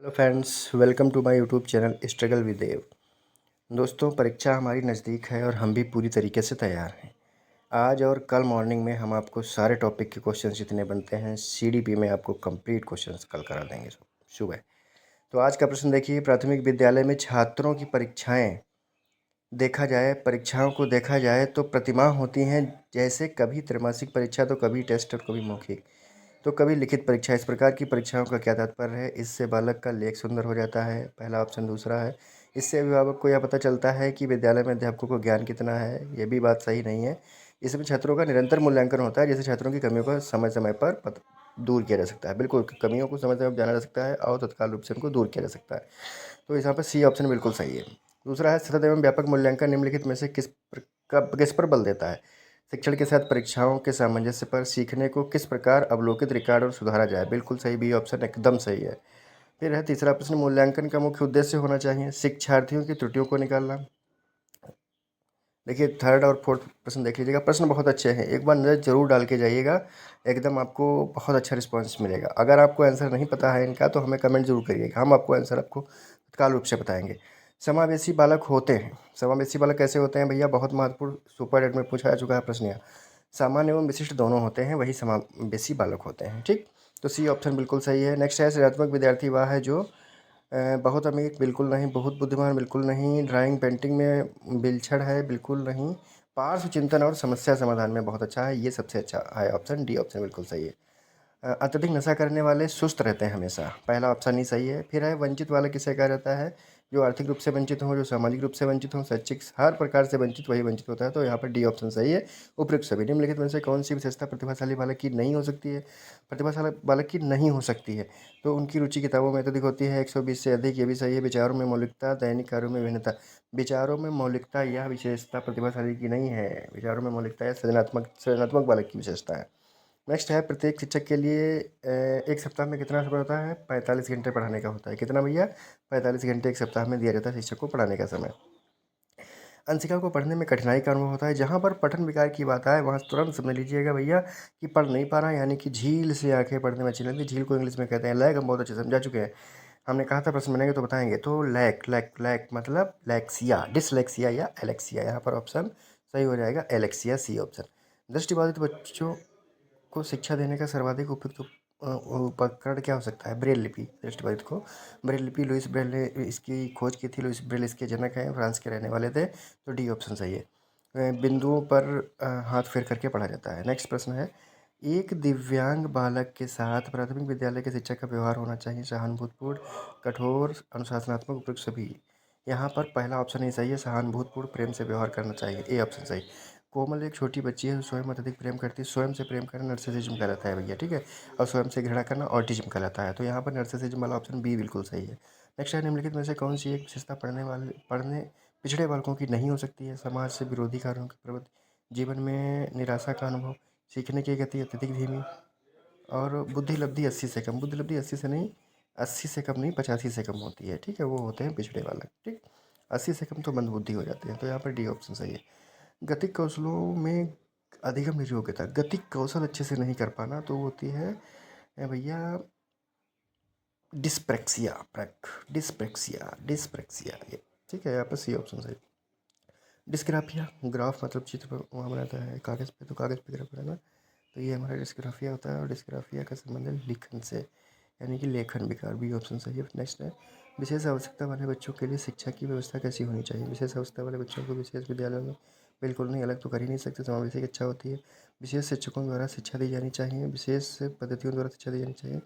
Hello friends, welcome to my YouTube channel struggle with Dev. दोस्तों, परीक्षा हमारी नज़दीक है और हम भी पूरी तरीके से तैयार हैं। आज और कल मॉर्निंग में हम आपको सारे टॉपिक के क्वेश्चंस जितने बनते हैं सीडीपी में आपको कंप्लीट क्वेश्चंस कल करा देंगे सुबह। तो आज का प्रश्न देखिए, प्राथमिक विद्यालय में छात्रों की परीक्षाएं परीक्षाओं को देखा जाए तो प्रतिमाह होती हैं, जैसे कभी त्रैमासिक परीक्षा तो कभी टेस्ट और कभी मौखिक तो कभी लिखित परीक्षा। इस प्रकार की परीक्षाओं का क्या तात्पर्य है? इससे बालक का लेख सुंदर हो जाता है, पहला ऑप्शन। दूसरा है, इससे अभिभावक को यह पता चलता है कि विद्यालय में अध्यापकों को ज्ञान कितना है। ये भी बात सही नहीं है। इसमें छात्रों का निरंतर मूल्यांकन होता है, जिससे छात्रों की कमियों को समय समय पर दूर किया जा सकता है। बिल्कुल, कमियों को समय समय पर जाना जा सकता है और तत्काल रूप से उनको दूर किया जा सकता है। तो यहाँ पर सी ऑप्शन बिल्कुल सही है। दूसरा है, सतत एवं व्यापक मूल्यांकन निम्नलिखित में से किस पर बल देता है? शिक्षण के साथ परीक्षाओं के सामंजस्य पर, सीखने को किस प्रकार अवलोकित, रिकॉर्ड और सुधारा जाए। बिल्कुल सही, बी ऑप्शन एकदम सही है। फिर है तीसरा प्रश्न, मूल्यांकन का मुख्य उद्देश्य होना चाहिए शिक्षार्थियों की त्रुटियों को निकालना। देखिए, थर्ड और फोर्थ प्रश्न देख लीजिएगा। प्रश्न बहुत अच्छे हैं, एक बार नज़र जरूर डाल के जाइएगा, एकदम आपको बहुत अच्छा रिस्पॉन्स मिलेगा। अगर आपको आंसर नहीं पता है इनका तो हमें कमेंट जरूर करिएगा, हम आपको आंसर आपको तत्काल रूप से बताएंगे। समावेशी बालक होते हैं, समावेशी बालक कैसे होते हैं भैया? बहुत महत्वपूर्ण, सुपर डेट में पूछा जा चुका है प्रश्न यह। सामान्य एवं विशिष्ट दोनों होते हैं, वही समावेशी बालक होते हैं। ठीक, तो सी ऑप्शन बिल्कुल सही है। नेक्स्ट है, सृजनात्मक विद्यार्थी वह है जो बहुत अमीर, बिल्कुल नहीं। बहुत बुद्धिमान, बिल्कुल नहीं। ड्राइंग पेंटिंग में बिलछड़ है, बिल्कुल नहीं। पार्श्व चिंतन और समस्या समाधान में बहुत अच्छा है, ये सबसे अच्छा है ऑप्शन डी ऑप्शन बिल्कुल सही है। अत्यधिक नशा करने वाले सुस्त रहते हैं हमेशा, पहला ऑप्शन ही सही है। फिर है, वंचित वाला किसे कहा जाता है? जो आर्थिक रूप से वंचित हो, जो सामाजिक रूप से वंचित हो, शैक्षिक हर प्रकार से वंचित, वही वंचित होता है। तो यहाँ पर डी ऑप्शन सही है। उपयुक्त सभी निम्नलिखित में से कौन सी विशेषता प्रतिभाशाली बालक की नहीं हो सकती है? प्रतिभाशाली बालक की नहीं हो सकती है तो उनकी रुचि किताबों में अत्यधिक होती है, 120 से अधिक, ये भी सही है। विचारों में मौलिकता, दैनिक कार्यों में भिन्नता। विचारों में मौलिकता यह विशेषता प्रतिभाशाली की नहीं है। विचारों में मौलिकता या सृजनात्मक बालक की विशेषता है। नेक्स्ट है, प्रत्येक शिक्षक के लिए एक सप्ताह में कितना समय होता है? 45 घंटे पढ़ाने का होता है। कितना भैया? 45 घंटे एक सप्ताह में दिया जाता है शिक्षक को पढ़ाने का समय। अंशिका को पढ़ने में कठिनाई का अनुभव होता है। जहाँ पर पठन विकार की बात आए वहाँ तुरंत समझ लीजिएगा भैया कि पढ़ नहीं पा रहा है, यानी कि झील से आंखें पढ़ने में अच्छी लगती है। झील को इंग्लिश में कहते हैं लैग, हम बहुत अच्छे समझा चुके हैं। हमने कहा था प्रश्न बनेंगे तो बताएंगे। तो लैक लैक लैक मतलब लैक्सिया, डिसलेक्सिया या एलेक्सिया। यहाँ पर ऑप्शन सही हो जाएगा एलेक्सिया, सी ऑप्शन। दृष्टिबाधित बच्चों को शिक्षा देने का सर्वाधिक उपयुक्त उपकरण क्या हो सकता है? ब्रेल लिपि। दृष्टिबाधित को ब्रेल लिपि, लुइस ब्रेल ने इसकी खोज की थी। लुइस ब्रेल इसके जनक हैं, फ्रांस के रहने वाले थे। तो डी ऑप्शन सही है। बिंदुओं पर हाथ फेर करके पढ़ा जाता है। नेक्स्ट प्रश्न है, एक दिव्यांग बालक के साथ प्राथमिक विद्यालय के शिक्षक का व्यवहार होना चाहिए सहानुभूतिपूर्ण, कठोर, अनुशासनात्मक, उपयुक्त सभी। यहाँ पर पहला ऑप्शन ही सही है, सहानुभूतिपूर्ण, प्रेम से व्यवहार करना चाहिए, ए ऑप्शन सही। कोमल एक छोटी बच्ची है जो स्वयं अत्यधिक प्रेम करती है। स्वयं से प्रेम करना नर्सिसिज्म कहलाता है भैया, ठीक है। और स्वयं से घृणा करना ऑटिज्म कहलाता है। तो यहाँ पर नर्सिसिज्म वाला ऑप्शन बी बिल्कुल सही है। नेक्स्ट है, निम्नलिखित में से कौन सी एक विशेषता पढ़ने पिछड़े बालकों की नहीं हो सकती है? समाज से विरोधी कार्यों की प्रवृत्ति, जीवन में निराशा का अनुभव, सीखने की गति अत्यधिक धीमी, और बुद्धि लब्धि 80 से कम। बुद्धि लब्धि 80 से नहीं, 80 से कम नहीं, 85 से कम होती है, ठीक है। वो होते हैं पिछड़े बालक, ठीक। 80 से कम तो मंदबुद्धि हो जाते हैं। तो यहाँ पर डी ऑप्शन सही है। गतिक कौशलों में अधिगम योग्यता, गतिक कौशल अच्छे से नहीं कर पाना, तो वो होती है भैया डिस्प्रेक्सिया, डिस्प्रेक्सिया ये, ठीक है। यहाँ पर सी ऑप्शन सही। डिस्ग्राफिया, ग्राफ मतलब चित्र पर वहाँ बनाता है कागज़ पे, तो कागज़ पे ग्राफ बनाना, तो ये हमारा डिस्ग्राफिया होता है। और डिस्ग्राफिया का संबंध है लिखन से, यानी कि लेखन विकार, बी ऑप्शन सही है। नेक्स्ट है, विशेष आवश्यकता वाले बच्चों के लिए शिक्षा की व्यवस्था कैसी होनी चाहिए? विशेष आवश्यकता वाले बच्चों को विशेष विद्यालयों में बिल्कुल नहीं, अलग तो कर ही नहीं सकते, समावेशी शिक्षा होती है। विशेष शिक्षकों द्वारा शिक्षा दी जानी चाहिए, विशेष पद्धतियों द्वारा शिक्षा दी जानी चाहिए।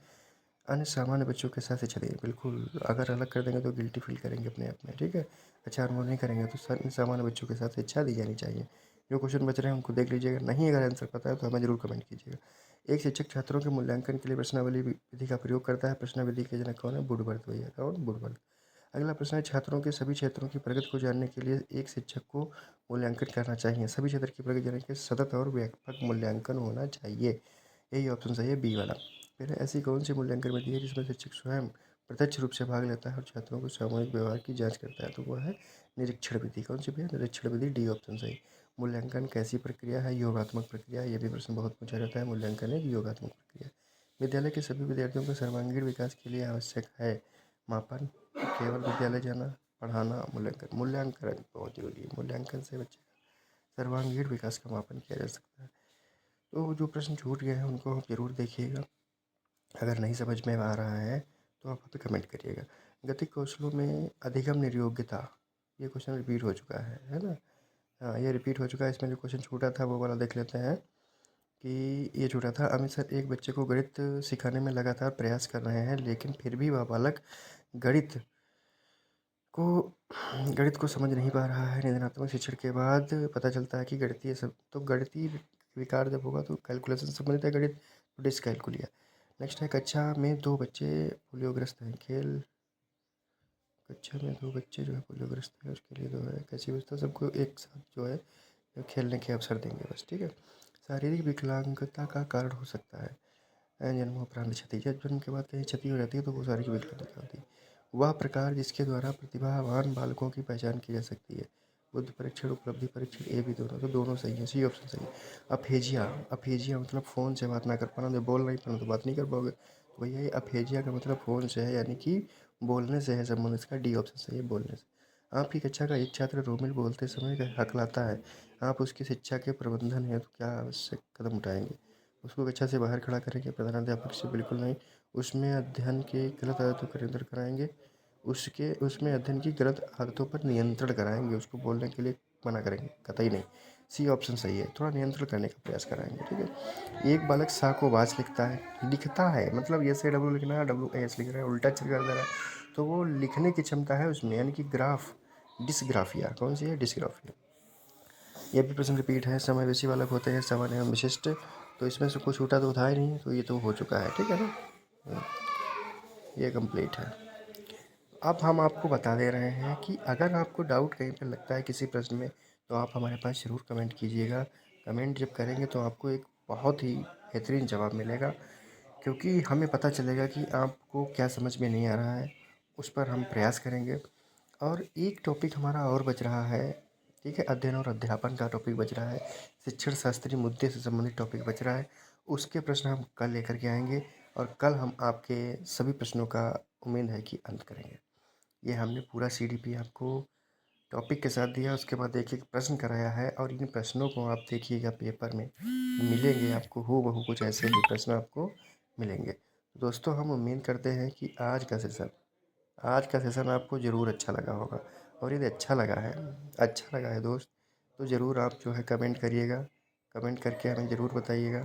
अन्य सामान्य बच्चों के साथ शिक्षा दें, बिल्कुल। अगर अलग कर देंगे तो गिल्टी फील करेंगे अपने आप में, ठीक है। अच्छा अनुभव नहीं करेंगे तो सामान्य बच्चों के साथ शिक्षा दी जानी चाहिए। जो क्वेश्चन बच रहे हैं उनको देख लीजिएगा, नहीं अगर आंसर पता है तो हमें जरूर कमेंट कीजिएगा। एक शिक्षक छात्रों के मूल्यांकन के लिए प्रश्नावली विधि का प्रयोग करता है। प्रश्नावली के जनक कौन है? वुडवर्थ भैया। कौन? वुडवर्थ। अगला प्रश्न है, छात्रों के सभी क्षेत्रों की प्रगति को जानने के लिए एक शिक्षक को मूल्यांकन करना चाहिए। सभी क्षेत्र की प्रगति जानने के सतत और व्यापक मूल्यांकन होना चाहिए, यही ऑप्शन सही है, बी वाला। फिर ऐसी कौन सी मूल्यांकन विधि है जिसमें शिक्षक स्वयं प्रत्यक्ष रूप से भाग लेता है और छात्रों को सामूहिक व्यवहार की जांच करता है? तो वह है निरीक्षण विधि। कौन सी भी है? निरीक्षण विधि, डी ऑप्शन सही। मूल्यांकन कैसी प्रक्रिया है? योगात्मक प्रक्रिया। यह भी प्रश्न बहुत पूछा जाता है। मूल्यांकन एक योगात्मक प्रक्रिया। विद्यालय के सभी विद्यार्थियों के सर्वांगीण विकास के लिए आवश्यक है। मापन, केवल विद्यालय जाना, पढ़ाना, मूल्यांकन। मूल्यांकन बहुत जरूरी है। मूल्यांकन से बच्चे का सर्वांगीण विकास का मापन किया जा सकता है। तो जो प्रश्न छूट गए हैं उनको आप ज़रूर देखिएगा। अगर नहीं समझ में आ रहा है तो आप हमें कमेंट करिएगा। गतिक कौशलों में अधिगम निर्योग्यता, ये क्वेश्चन रिपीट हो चुका है ना? हाँ, ये रिपीट हो चुका है। इसमें जो क्वेश्चन छूटा था वो वाला देख लेते हैं कि ये छूटा था, अमित सर एक बच्चे को गणित सिखाने में लगातार प्रयास कर रहे हैं लेकिन फिर भी वह बालक गणित को गणित को समझ नहीं पा रहा है। निदानात्मक शिक्षण के बाद पता चलता है कि गणितीय सब तो गणितीय विकार जब होगा तो कैलकुलेशन से संबंधित है गणित, तो डिसकैलकुलिया। नेक्स्ट है, कक्षा में दो बच्चे पोलियोग्रस्त हैं, कक्षा में दो बच्चे जो है पोलियोग्रस्त हैं, उसके लिए जो है कैसी व्यवस्था, सबको एक साथ जो है खेलने के अवसर देंगे बस, ठीक है। शारीरिक विकलांगता का कारण हो सकता है जन्मोपरांत क्षति। जब जन्म के बाद कहीं क्षति हो जाती है तो वो शारीरिक विकलांगता होती है। वह प्रकार जिसके द्वारा प्रतिभावान बालकों की पहचान की जा सकती है। बुद्धि परीक्षण, उपलब्धि परीक्षण, ए भी दोनों, तो दोनों सही है, सी ऑप्शन सही है। अफेजिया, अफेजिया मतलब फ़ोन से बात ना कर पाना, जब बोल नहीं पाना तो बात नहीं कर पाओगे, तो भैया ये अफेजिया का मतलब फ़ोन से है, यानी कि बोलने से है संबंध। इसका डी ऑप्शन सही है, बोलने से। आपकी कक्षा का एक छात्र रोमिल बोलते समय हकलाता है, आप उसकी शिक्षा के प्रबंधन हेतु क्या आवश्यक कदम उठाएंगे? उसको कक्षा से बाहर खड़ा करेंगे, प्रधानाध्यापक से बिल्कुल नहीं। उसमें अध्ययन की गलत आदतों पर नियंत्रण कराएंगे, उसमें अध्ययन की गलत आदतों पर नियंत्रण कराएंगे, उसको बोलने के लिए मना करेंगे, कतई नहीं। सी ऑप्शन सही है, थोड़ा नियंत्रण करने का प्रयास कराएंगे, ठीक है। एक बालक सा को वाच लिखता है मतलब एस ए डब्ल्यू लिखना है, डब्ल्यू एस लिख रहा है, उल्टा चल कर दे रहा है, तो वो लिखने की क्षमता है उसमें, यानी कि ग्राफ डिसग्राफिया, कौन सी है? डिसग्राफिया। ये भी प्रश्न रिपीट है। समावेशी बालक होते हैं सामान्य एवं विशिष्ट, तो इसमें से कुछ छूटा तो था ही नहीं, तो ये तो हो चुका है, ठीक है ना? ये कंप्लीट है। अब हम आपको बता दे रहे हैं कि अगर आपको डाउट कहीं पर लगता है किसी प्रश्न में, तो आप हमारे पास ज़रूर कमेंट कीजिएगा। कमेंट जब करेंगे तो आपको एक बहुत ही बेहतरीन जवाब मिलेगा, क्योंकि हमें पता चलेगा कि आपको क्या समझ में नहीं आ रहा है, उस पर हम प्रयास करेंगे। और एक टॉपिक हमारा और बच रहा है, ठीक है, अध्ययन और अध्यापन का टॉपिक बच रहा है, शिक्षण शास्त्री मुद्दे से संबंधित टॉपिक बच रहा है। उसके प्रश्न हम कल लेकर के आएंगे और कल हम आपके सभी प्रश्नों का उम्मीद है कि अंत करेंगे। ये हमने पूरा सीडीपी आपको टॉपिक के साथ दिया, उसके बाद एक एक प्रश्न कराया है, और इन प्रश्नों को आप देखिएगा पेपर में मिलेंगे आपको, हूबहू कुछ ऐसे ही प्रश्न आपको मिलेंगे। तो दोस्तों, हम उम्मीद करते हैं कि आज का सेशन आपको ज़रूर अच्छा लगा होगा, और यदि अच्छा लगा है दोस्त, तो ज़रूर आप जो है कमेंट करिएगा, कमेंट करके हमें ज़रूर बताइएगा।